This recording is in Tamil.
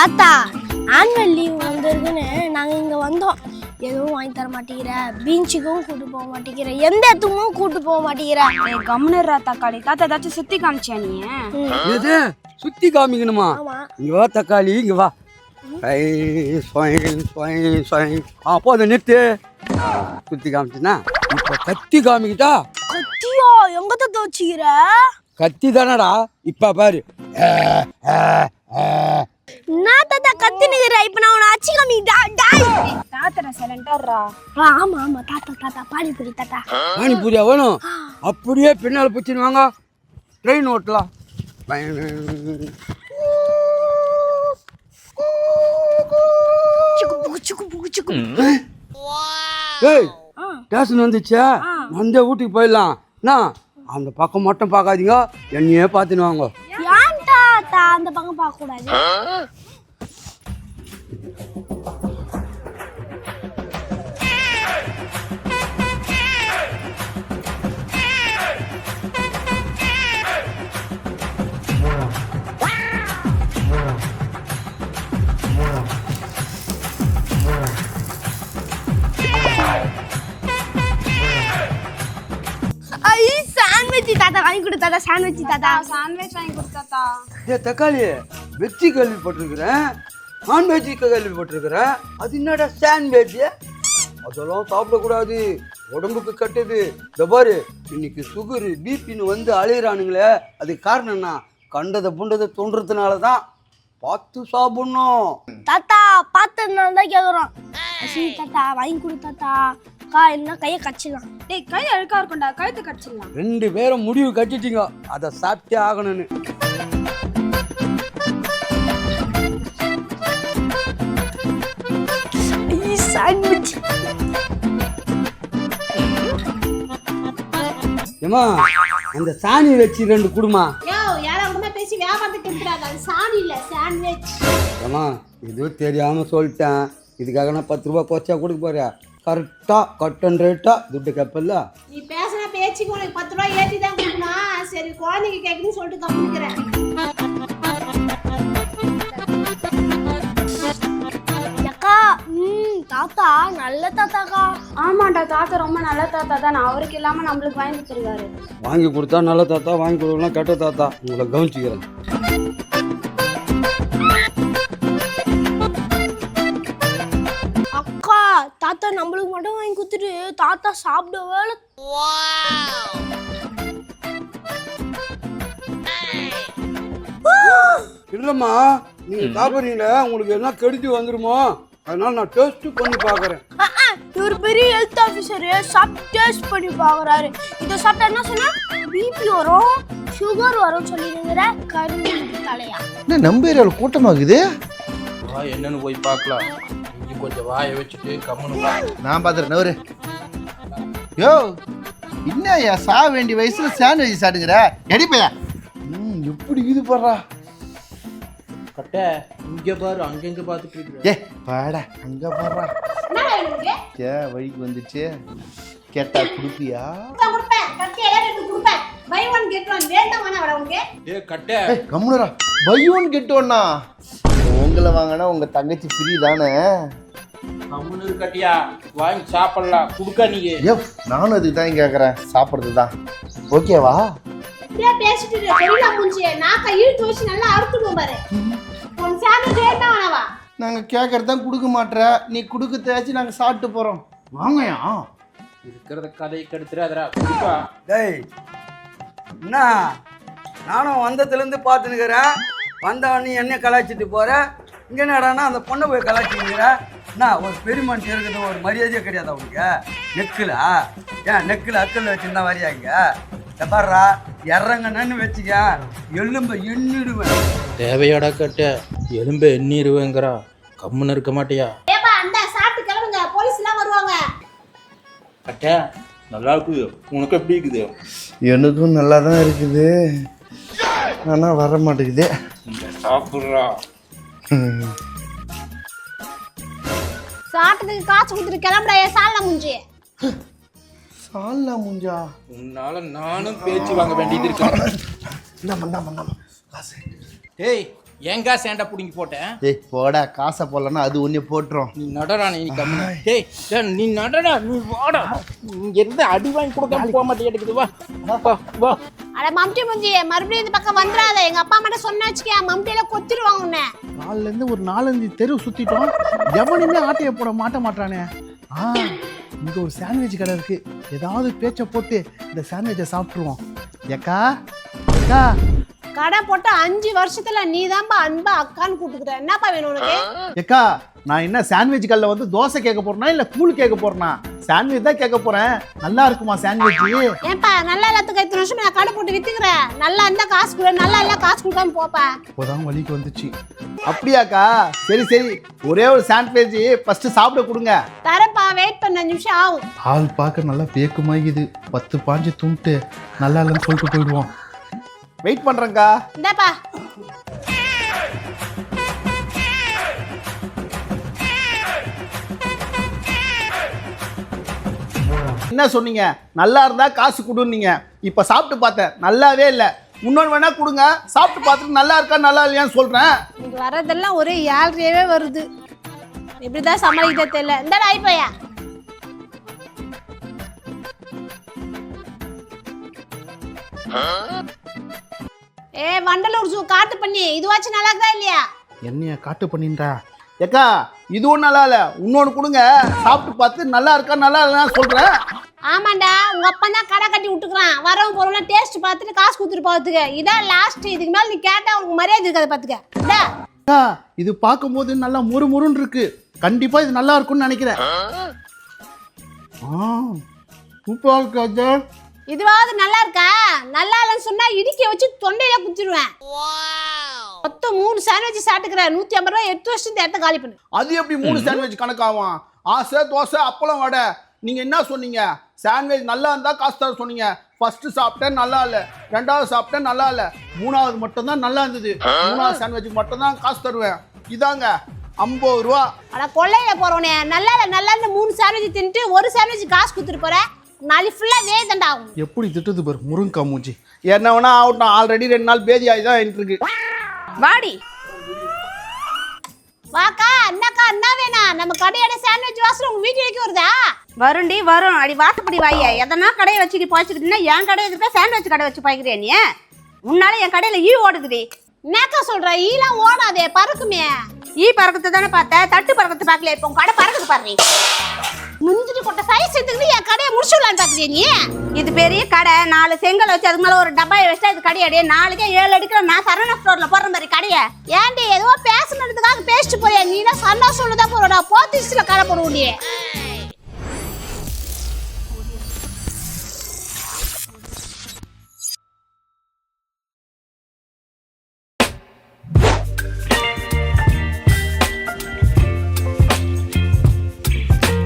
தாத்தா ஆனுவல் லீவ் வந்திருக்குன்னு நாங்கள் இங்கே வந்தோம். எதுவும் வாங்கி தர மாட்டேங்கிற, பீச்சுக்கும் கூட்டு போக மாட்டேங்கிற, எந்த இடத்துக்கும் கூட்டு போக மாட்டேங்கிற. கம்முனரா தக்காளி. தாத்தா ஏதாச்சும் சுத்தி காமிச்சியா நீ? எது சுத்தி காமிக்கணுமா? இங்க வா தக்காளி, இங்க வா. போதும் நிறுத்து. சுத்தி காமிச்சுனா இப்ப கத்தி காமிக்கிட்டா. கத்தியா? எங்க தாத்தா வச்சுக்கிற? கத்தி தானடா. இப்ப பாரு. நான் தாத்தா கத்தி நிக்கிற. இப்ப நான் உன்னை அச்சு காமிக்கிட்டா. தாத்தா சைலண்டாடுறா. ஆமா ஆமா தாத்தா தாத்தா பானிபூரி தாத்தா. பானிபூரியா வேணும்? அப்படியே பின்னால பிடிச்சின்னு வாங்க, ட்ரெயின் ஓட்டலாம். ஏய் ஸ்டேஷன் வந்துச்சா? அந்த வீட்டுக்கு போயிடலாம். நான் அந்த பக்கம் மட்டும் பார்க்காதீங்க, என்னையே பார்த்துன்னு வாங்க. ஏன் தாத்தா அந்த பக்கம் பார்க்க கூடாது? தாத்தா வாங்கி கொடு தாத்தா. சாண்ட்விச் தாத்தா. சாண்ட்விச் வாங்கி கொடு தாத்தா. ஏ தக்காளி, வெஜ்ஜி கேள்விப்பட்டிருக்கிறேன், நான்வெஜ்ஜி கேள்விப்பட்டிருக்கிறேன். அது என்னடா சாண்ட்விச்? அதெல்லாம் சாப்பிடக்கூடாது, உடம்புக்கு கட்டுது. இந்த பாரு, இன்னைக்கு சுகரு பிபின்னு வந்து அலையிறானுங்களே, அதுக்கு காரணம் என்ன? கண்டதை புண்டதை தோன்றதுனால தான். பார்த்து சாப்பிடணும் தாத்தா. பார்த்ததுனால தான் கேட்குறோம். தாத்தா வாங்கி கொடு தாத்தா. என்ன கையை கச்சிடலாம். டேய் கை அழுக்கா இருக்கும்டா, கழுத்து கடிச்சிடலாம். 2 பேரும் முடிவு கட்டிட்டீங்க, அதை சாப்பிட்டே ஆகணும்னு. சாண்ட்விச். ஏமா அந்த சாணி வச்சு 2 குடுமா. பேசி வியாபாரத்துக்கு எடுத்துறாங்க. அது சாணி இல்ல, சாண்ட்விச். ஏமா எதுவும் தெரியாம சொல்லிட்டேன், இதுக்காக நான் 10 ரூபாய் கோச்சா கொடுக்க போறேன். கரெக்டா கட்டன் ரேட்டா துட்டு கப்பல்ல. நீ பேசின பேச்சுக்கு உனக்கு 10 ரூபாய் ஏற்றி தான் கொடுக்கணும். சரி குழந்தைங்க கேட்குன்னு சொல்லிட்டு கம்மிக்கிறேன். அக்கா தாத்தா நல்ல தாத்தாக்கா. ஆமாண்டா தாத்தா ரொம்ப நல்ல தாத்தா தான். அவருக்கு இல்லாம நம்மளுக்கு வாங்கி கொடுத்துருக்காரு. வாங்கி கொடுத்தா நல்ல தாத்தா, வாங்கி கொடுக்கலாம் கெட்ட தாத்தா. உங்களை கவனிச்சுக்கிறேன். அக்கா தாத்தா நம்மளுக்கு மட்டும் வாங்கி கொடுத்துட்டு தாத்தா சாப்பிடவே இல்லை. இல்லம்மா, நீங்க சாப்பிட்றீங்களே, உங்களுக்கு என்ன கெடுதி வந்துருமோ, அதனால நான் டேஸ்ட் பண்ணி பாக்குறேன். இவர் பெரிய ஹெல்த் ஆஃபீஸர், டேஸ்ட் பண்ணி பாக்குறாரு. இதை சாப்பிட்டா என்ன சொன்னா பிபி வரும், சுகர் வரும் சொல்லிடுங்கிற கரும்பு தலையா. என்ன நம்ம ஏரியாவில் கூட்டமாகுது? என்னன்னு போய் பார்க்கலாம். இங்க கொஞ்சம் வாயை வச்சுட்டு கம்முன்னு நான் பார்த்துறேன். நவரு யோ, என்னய்யா சா வேண்டிய வயசுல சாண்ட்விச் சாப்பிட்டுக்கிற? எடிப்பையா எப்படி இது பாடுறா. கட்ட இங்க பாரு, அங்கங்க பார்த்துட்டு ஏ பாடா, அங்க பாடுறா. ஏ வழிக்கு வந்துச்சு, கேட்டா குடுப்பியா? கம்முனரா, பை ஒன் கெட் ஒன்னா. உங்களை வாங்கினா உங்க தங்கச்சி ஃப்ரீ தானே. கம்முன்னு கட்டியா வாங்கி சாப்பிடலாம். குடுக்கா நீங்க. ஏ நானும் அதுக்கு தான் கேட்குறேன், சாப்பிட்றது தான். ஓகேவா? நாங்க கேட்கறதான் கொடுக்க மாட்டேற, நீ கொடுக்க தேய்ச்சி நாங்க சாப்பிட்டு போறோம். வாங்கயா இருக்கிறத கதை கெடுத்துறாதரா. குடுக்கா. டேய் என்ன, நானும் வந்ததுலேருந்து பார்த்துனுக்கிறேன். வந்தவனே என்ன கலாய்ச்சிட்டு போற, இங்கே என்னடானா அந்த பொண்ணை போய் கலாய்ச்சிக்கிற. என்ன ஒரு பெருமன் இருக்கிறது ஒரு மரியாதையே கிடையாது அவனுக்கு. நெக்கில் ஏன் நெக்கில் அக்கல் வச்சுருந்தா வரியாங்க. பாடுறா, இறங்கன்னு வச்சுக்க, எலும்பை எண்ணிடுவேன். தேவையாடா கட்ட, எலும்பை எண்ணிடுவேங்கிறா. கம்முன்னு இருக்க மாட்டியா? கட்ட நல்லா இருக்குது. உனக்கு எப்படி இருக்குது? எனக்கும் நல்லா தான் இருக்குது, ஆனால் வர மாட்டேங்குது. சாப்பிட்றா. சாப்பிட்டதுக்கு காசு கொடுத்துட்டு கிளம்புறா. சால்னா முஞ்சி. சால்னா முஞ்சா? உன்னால நானும் பேச்சு வாங்க வேண்டியது இருக்கு. இந்தாமா காசு. டேய் என் காசு ஏன்டா பிடிங்கி போட்டேன்? டேய் போடா, காசை போடலன்னா அது ஒன்று போட்டுரும். நீ நடடா, நீ கம்மி. டேய் நீ நடடா, நீ வாடா. இங்க இருந்து அடி வாங்கி கொடுக்காம போக மாட்டேங்குது. வா வா. அட மம்டி முஞ்சி, மறுபடியும் இந்த பக்கம் வந்துடாத. எங்க அப்பா அம்மா சொன்னா வச்சுக்க, மம்டியில கொத்திடுவாங்க உன்னை. காலிலேருந்து ஒரு 4-5 தெரு சுற்றிட்டோம், எவனுமே ஆட்டையை போட மாட்டானே. இங்கே ஒரு சாண்ட்விச் கடை இருக்கு, ஏதாவது பேச்சை போட்டு இந்த சாண்ட்விச்சை சாப்பிட்ருவோம். ஏக்கா ஏக்கா, கடை போட்டு 5 வருஷத்துல நீ தான்ப்பா அன்பா அக்கான்னு கூப்பிட்டுக்கிட்ட. என்னப்பா வேணும் உனக்கு? ஏக்கா நான் என்ன சாண்ட்விச் கடையில் வந்து தோசை கேட்க போறேனா இல்லை கூழ் கேட்க போறேனா? சாண்ட்விச் தான் கேட்க போறேன். நல்லா இருக்குமா சாண்ட்விச்? ஏன்பா நல்லா எல்லாத்துக்கு 5 வருஷம் நான் கடை போட்டு வித்துக்கிறேன். நல்லா இருந்தா காசு கொடு, நல்லா இல்ல காசு கொடுக்காம போப்பா. இப்போதான் வலிக்கு வந்துச்சு. அப்படியாக்கா? சரி சரி, ஒரே ஒரு சாண்ட்விச் ஃபர்ஸ்ட் சாப்பிட கொடுங்க. தரப்பா, வெயிட் பண்ண 5 நிமிஷம் ஆகும். ஆள் பார்க்க நல்லா பேக்குமாகிது. 10 பாஞ்சு துண்டு நல்லா இல்லைன்னு சொல்லிட்டு போயிடுவோம். வெயிட் பண்றேங்க்கா. இந்தாப்பா. என்ன சொன்னீங்க? நல்லா இருந்தா காசு கொடுன்னீங்க. இப்ப சாப்பிட்டு பார்த்தேன், நல்லாவே இல்லை. இன்னொன்று வேணா கொடுங்க, சாப்பிட்டு பார்த்துட்டு நல்லா இருக்கா நல்லா இல்லையான்னு சொல்றேன். இன்னைக்கு வரதெல்லாம் ஒரே ஏழ்றையவே வருது. எப்படிதான் சமாளிக்க தெரியல. இந்தாடா ஐப்பையா. வண்டலூர் ஜூ காட்டு பண்ணி இதுவாச்சும் நல்லா இருக்கா இல்லையா? என்னைய காட்டு பண்ணின்றா? ஏக்கா இதுவும் நல்லா இல்லை, இன்னொன்று கொடுங்க, சாப்பிட்டு பார்த்து நல்லா இருக்கா நல்லா இல்லைன்னு சொல்றேன். ஆமாண்டா, உங்க அப்பா தான் கடை கட்டி விட்டுக்கிறான். வரவன் போறவங்க டேஸ்ட் பார்த்துட்டு காசு கொடுத்துட்டு போகிறதுக்கு. இதான் லாஸ்ட். இதுக்கு மேல நீ கேட்டா உனக்கு மரியாதை இருக்காது பாத்துக்க. அக்கா இது பார்க்கும்போது நல்லா முறுமுறுன்னு இருக்கு. கண்டிப்பா இது நல்லா இருக்கும்னு நினைக்கிறேன். சூப்பரா இருக்கா? இதுவாவது நல்லா இருக்கா? நல்லா இல்லைன்னு சொன்னா இடிக்க வச்சு தொண்டையில குத்திடுவேன். மொத்தம் 3 சாண்ட்விச் சாப்பிட்டுக்கிறேன். 150 ரூபாய் 8 வருஷத்துக்கு எடுத்து காலி பண்ணு. அது எப்படி 3 சாண்ட்விச் கணக்காகும்? ஆசை தோசை அப்பளம் வடை. நீங்க என்ன சொன்னீங்க? சாண்ட்விச் நல்லா இருந்தா காசு தர சொன்னீங்க. ஃபர்ஸ்ட் சாப்பிட்டேன் நல்லா இல்லை, 2வது சாப்பிட்டேன் நல்லா இல்லை, 3வது மட்டும் தான் நல்லா இருந்தது. 3வது சாண்ட்விச் மட்டும் தான் காசு தருவேன். இதாங்க 50 ரூபா. ஆனா கொள்ளையில போறவனே நல்லா இல்லை நல்லா இருந்து 3 சாண்ட்விச் தின்ட்டு 1 சாண்ட்விச் காசு கொடுத்துட்டு போற. நாளைக்கு ஃபுல்லா வேதண்டா ஆகும். எப்படி திட்டுது பாரு முருங்கா மூஞ்சி. என்ன வேணா ஆகட்டும், ஆல்ரெடி 2 நாள் பேதி ஆகி தான் இருக்கு. வாடி வாக்கா. என்னக்கா என்ன வேணா? நம்ம கடையோட சாண்ட்விச் வாசல் உங்க வீட்டு வரைக்கும் வருதா? வருண்டி வரும். அடி வாசப்படி வாய. எதனா கடையை வச்சுட்டு போச்சுக்கிட்டீங்கன்னா என் கடையை எதிர்க்க சாண்ட்விச் கடை வச்சு பாய்க்கிறே நீ. உன்னால என் கடையில ஈ ஓடுதுடி. என்னக்கா சொல்ற? ஈலாம் ஓடாதே, பறக்குமே. ஈ பறக்கத்தை தானே பார்த்த, தட்டு பறக்கத்தை பார்க்கல. இப்போ கடை பறக்குது பாரு. முந்திரி கொட்டை சைஸ் எடுத்துக்கிட்டு என் கடையை முடிச்சுடலான்னு பாக்குறியா நீ? இது பெரிய கடை. 4 செங்கல் வச்சு அதுக்கு மேல ஒரு டப்பாயை வச்சா இது கடையாடி. 4க்கே 7 அடிக்கிற நான் சரவணா ஸ்டோர்ல போடுற மாதிரி கடையை. ஏன்டி ஏதோ பேசணுன்றதுக்காக பேசிட்டு போறியா? நீ தான் சந்தோஷம் தான் போறடா. போத்திஸ்ல கடை போட முடியே.